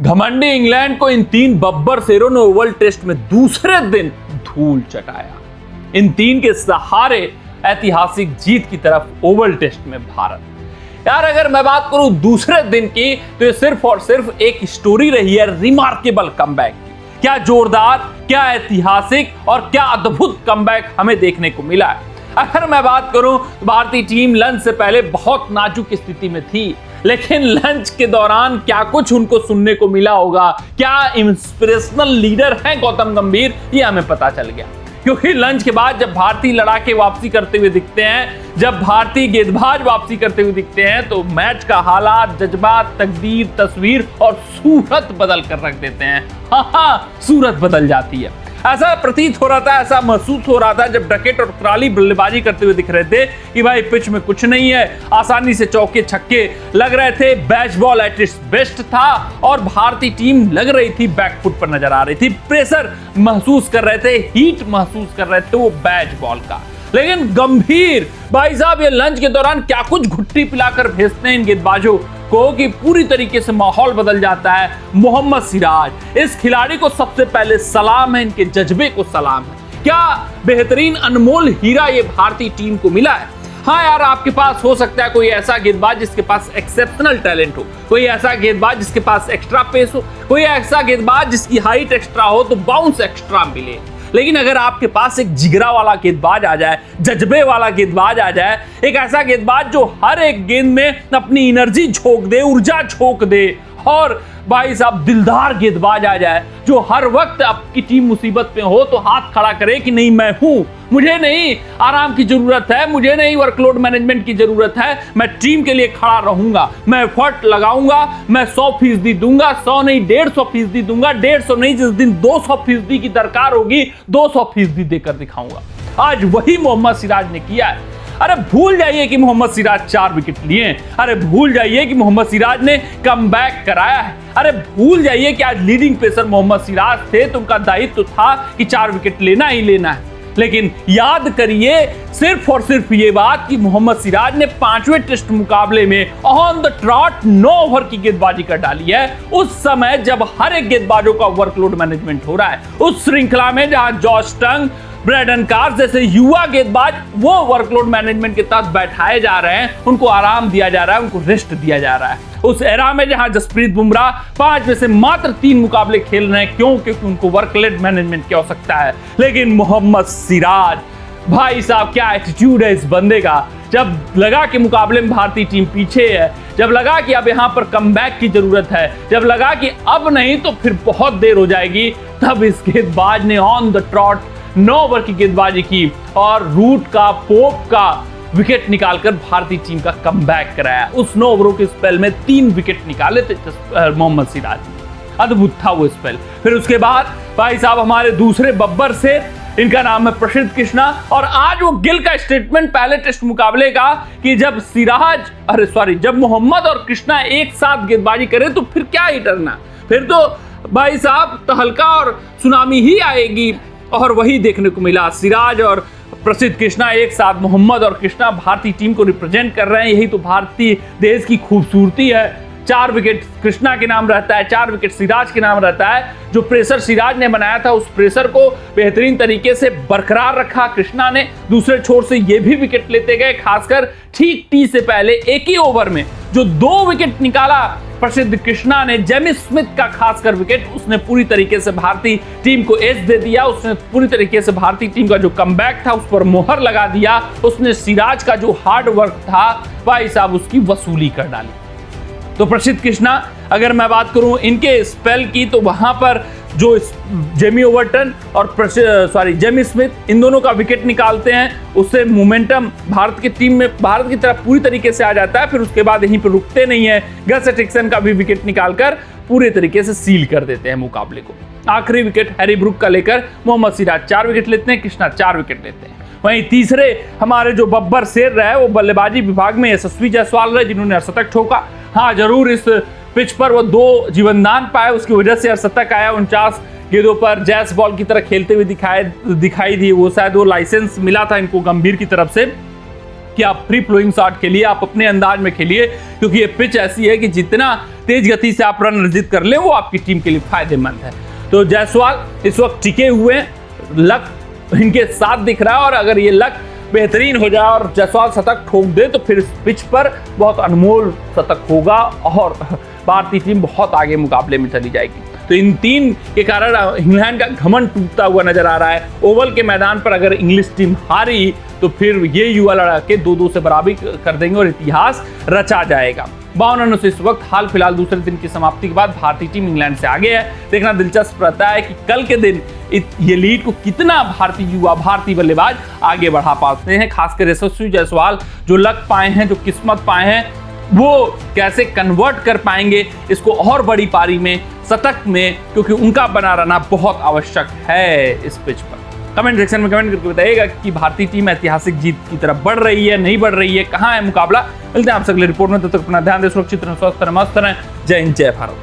घमंडी इंग्लैंड को इन 3 बब्बर शेरों ने ओवल टेस्ट में दूसरे दिन धूल चटाया। इन 3 के सहारे ऐतिहासिक जीत की तरफ ओवल टेस्ट में भारत। यार अगर मैं बात करूं दूसरे दिन की, तो ये सिर्फ और सिर्फ एक स्टोरी रही है रिमार्केबल कमबैक की। क्या जोरदार, क्या ऐतिहासिक और क्या अद्भुत कमबैक हमें देखने को मिला है। अगर मैं बात करूं तो भारतीय टीम लंच से पहले बहुत नाजुक स्थिति में थी, लेकिन लंच के दौरान क्या कुछ उनको सुनने को मिला होगा, क्या इंस्पिरेशनल लीडर हैं गौतम गंभीर, ये हमें पता चल गया। क्योंकि लंच के बाद जब भारतीय लड़ाके वापसी करते हुए दिखते हैं, जब भारतीय गेंदबाज वापसी करते हुए दिखते हैं, तो मैच का हालात, जज्बात, तकदीर, तस्वीर और सूरत बदल कर रख देते हैं। हाँ, सूरत बदल जाती है। ऐसा प्रतीत हो रहा था, ऐसा महसूस हो रहा था जब डकेट और क्राली बल्लेबाजी करते हुए दिख रहे थे कि भाई पिच में कुछ नहीं है, आसानी से चौके छक्के लग रहे थे, batch ball at its best था और भारतीय टीम लग रही थी बैकफुट पर नजर आ रही थी, प्रेशर महसूस कर रहे थे, हीट महसूस कर रहे थे वो बैच बॉल का। लेकिन गंभीर भाई साहब ये लंच के दौरान क्या कुछ घुट्टी पिलाकर भेजते हैं इन गेंदबाजों को कि पूरी तरीके से माहौल बदल जाता है। मोहम्मद सिराज, इस खिलाड़ी को सबसे पहले सलाम है, इनके जज्बे को सलाम है। क्या बेहतरीन अनमोल हीरा ये भारतीय टीम को मिला है। हाँ यार, आपके पास हो सकता है कोई ऐसा गेंदबाज जिसके पास एक्सेप्शनल टैलेंट हो, कोई ऐसा गेंदबाज जिसके पास एक्स्ट्रा पेस हो, कोई ऐसा गेंदबाज जिसकी हाइट एक्स्ट्रा हो तो बाउंस एक्स्ट्रा मिले। लेकिन अगर आपके पास एक जिगरा वाला गेंदबाज आ जाए, जज्बे वाला गेंदबाज आ जाए, एक ऐसा गेंदबाज जो हर एक गेंद में अपनी एनर्जी झोंक दे, ऊर्जा झोंक दे, और भाई साहब दिलदार गेंदबाज आ जाए जो हर वक्त आपकी टीम मुसीबत में हो तो हाथ खड़ा करे कि नहीं मैं हूं, मुझे नहीं आराम की जरूरत है, मुझे नहीं वर्कलोड मैनेजमेंट की जरूरत है, मैं टीम के लिए खड़ा रहूंगा, मैं एफर्ट लगाऊंगा, मैं 100% दूंगा, 100 नहीं 150% दूंगा, 150 नहीं, जिस दिन 200% की दरकार होगी 200% देकर दिखाऊंगा। आज वही मोहम्मद सिराज ने किया है। अरे भूल जाइए कि मोहम्मद सिराज 4 विकेट लिए, अरे भूल जाइए कि मोहम्मद सिराज ने कमबैक कराया है, अरे भूल जाइए कि आज लीडिंग पेसर मोहम्मद सिराज थे तो उनका दायित्व था कि 4 विकेट लेना ही लेना है। लेकिन याद करिए सिर्फ और सिर्फ ये बात कि मोहम्मद सिराज ने 5वें टेस्ट मुकाबले में ऑन द ट्रॉट 9 ओवर की गेंदबाजी कर डाली है, उस समय जब हर एक गेंदबाजों का वर्कलोड मैनेजमेंट हो रहा है, उस श्रृंखला में जहां जॉश टंग, ब्रैडन कार्स जैसे युवा गेंदबाज वो वर्कलोड मैनेजमेंट के तहत बैठाए जा रहे हैं, उनको आराम दिया जा रहा है, उनको रेस्ट दिया जा रहा है। उस एरा में जहां जसप्रीत बुमराह 5 में से मात्र 3 मुकाबले खेल रहे हैं, क्यों? क्योंकि उनको वर्कलोड मैनेजमेंट की आवश्यकता है। लेकिन मोहम्मद सिराज भाई साहब क्या एटीट्यूड है इस बंदे का। जब लगा कि मुकाबले में भारतीय टीम पीछे है, जब लगा कि अब यहां पर कमबैक की जरूरत है, जब लगा कि अब नहीं तो फिर बहुत देर हो जाएगी, तब इस गेंदबाज ने ऑन द ट्रॉट 9 ओवर की गेंदबाजी की और रूट का, पोप का विकेट निकालकर भारतीय टीम का कमबैक कराया। उस 9 ओवरों के स्पेल में 3 विकेट निकाले थे मोहम्मद सिराज ने, अद्भुत था वो स्पेल। फिर उसके बाद भाई साहब हमारे दूसरे बब्बर से, इनका नाम है प्रसिद्ध कृष्णा, और आज वो गिल का स्टेटमेंट पहले टेस्ट मुकाबले का कि जब मोहम्मद और कृष्णा एक साथ गेंदबाजी करें तो फिर क्या ही डरना, फिर तो भाई साहब तहलका और सुनामी ही आएगी। और वही देखने को मिला, सिराज और प्रसिद्ध कृष्णा एक साथ, मोहम्मद और कृष्णा भारतीय टीम को रिप्रेजेंट कर रहे हैं। यही तो भारतीय देश की खूबसूरती है। 4 विकेट कृष्णा के नाम रहता है, 4 विकेट सिराज के नाम रहता है। जो प्रेशर सिराज ने बनाया था उस प्रेशर को बेहतरीन तरीके से बरकरार रखा कृष्णा ने। दूसरे छोर से ये भी विकेट लेते गए, खासकर ठीक टी से पहले एक ही ओवर में जो 2 विकेट निकाला प्रसिद्ध कृष्णा ने, जेमी स्मिथ का खासकर विकेट, उसने पूरी तरीके से भारतीय टीम को एज दे दिया। उसने पूरी तरीके से भारतीय टीम का जो कमबैक था उस पर मोहर लगा दिया। उसने सिराज का जो हार्ड वर्क था भाई साहब उसकी वसूली कर डाली। तो प्रसिद्ध कृष्णा, अगर मैं बात करूं इनके स्पेल की, तो वहां पर जो जेमी ओवरटन और जेमी स्मिथ इन दोनों का विकेट निकालते हैं, उससे मोमेंटम भारत की टीम में, भारत की तरफ पूरी तरीके से आ जाता है। फिर उसके बाद यहीं पर रुकते नहीं है, गस एटिक्सन का भी विकेट निकालकर पूरे तरीके से सील कर देते हैं मुकाबले को। आखिरी विकेट हैरी ब्रूक का लेकर मोहम्मद सिराज 4 विकेट लेते हैं, कृष्णा 4 विकेट लेते हैं। वहीं तीसरे हमारे जो बब्बर शेर रहे वो बल्लेबाजी विभाग में यशस्वी जायसवाल रहे, जिन्होंने अर्धशतक ठोका। हाँ जरूर इस पिच पर वो 2 जीवनदान पाए, उसकी वजह से अर्धशतक आया। 49 गेंदों पर जैस बॉल की तरह खेलते हुए दिखाई दी। वो शायद वो लाइसेंस मिला था इनको गंभीर की तरफ से, कि आप फ्री फ्लोइंग शॉट खेलिए, आप अपने अंदाज में खेलिए, क्योंकि ये पिच ऐसी है कि जितना तेज गति से आप रन अर्जित कर लें वो आपकी टीम के लिए फायदेमंद है। तो जायसवाल इस वक्त टिके हुए हैं, लक इनके साथ दिख रहा है, और अगर ये लक बेहतरीन हो जाए और जायसवाल शतक ठोक दे तो फिर इस पिच पर बहुत अनमोल शतक होगा और भारतीय टीम बहुत आगे मुकाबले में चली जाएगी। तो इन 3 के कारण इंग्लैंड का घमंड टूटता हुआ नजर आ रहा है। ओवल के मैदान पर अगर इंग्लिश टीम हारी तो फिर ये युवा लड़के 2-2 से बराबरी कर देंगे और इतिहास रचा जाएगा। 52 रनों से इस वक्त हाल फिलहाल दूसरे दिन की समाप्ति के बाद भारतीय टीम इंग्लैंड से आगे है। देखना दिलचस्प रहता है कि कल के दिन ये लीड को कितना भारतीय बल्लेबाज आगे बढ़ा पाते हैं, खासकर यशस्वी जायसवाल जो लक पाए हैं, जो किस्मत पाए हैं, वो कैसे कन्वर्ट कर पाएंगे इसको और बड़ी पारी में, शतक में, क्योंकि उनका बना रहना बहुत आवश्यक है इस पिच पर। कमेंट सेक्शन में कमेंट करके बताइएगा कि भारतीय टीम ऐतिहासिक जीत की तरफ बढ़ रही है, नहीं बढ़ रही है, कहां है मुकाबला। मिलते हैं आपसे अगले रिपोर्ट में, तब तक अपना ध्यान दें, सुरक्षित रहें, स्वस्थ रहें, मस्त रहें। जय हिंद, जय भारत।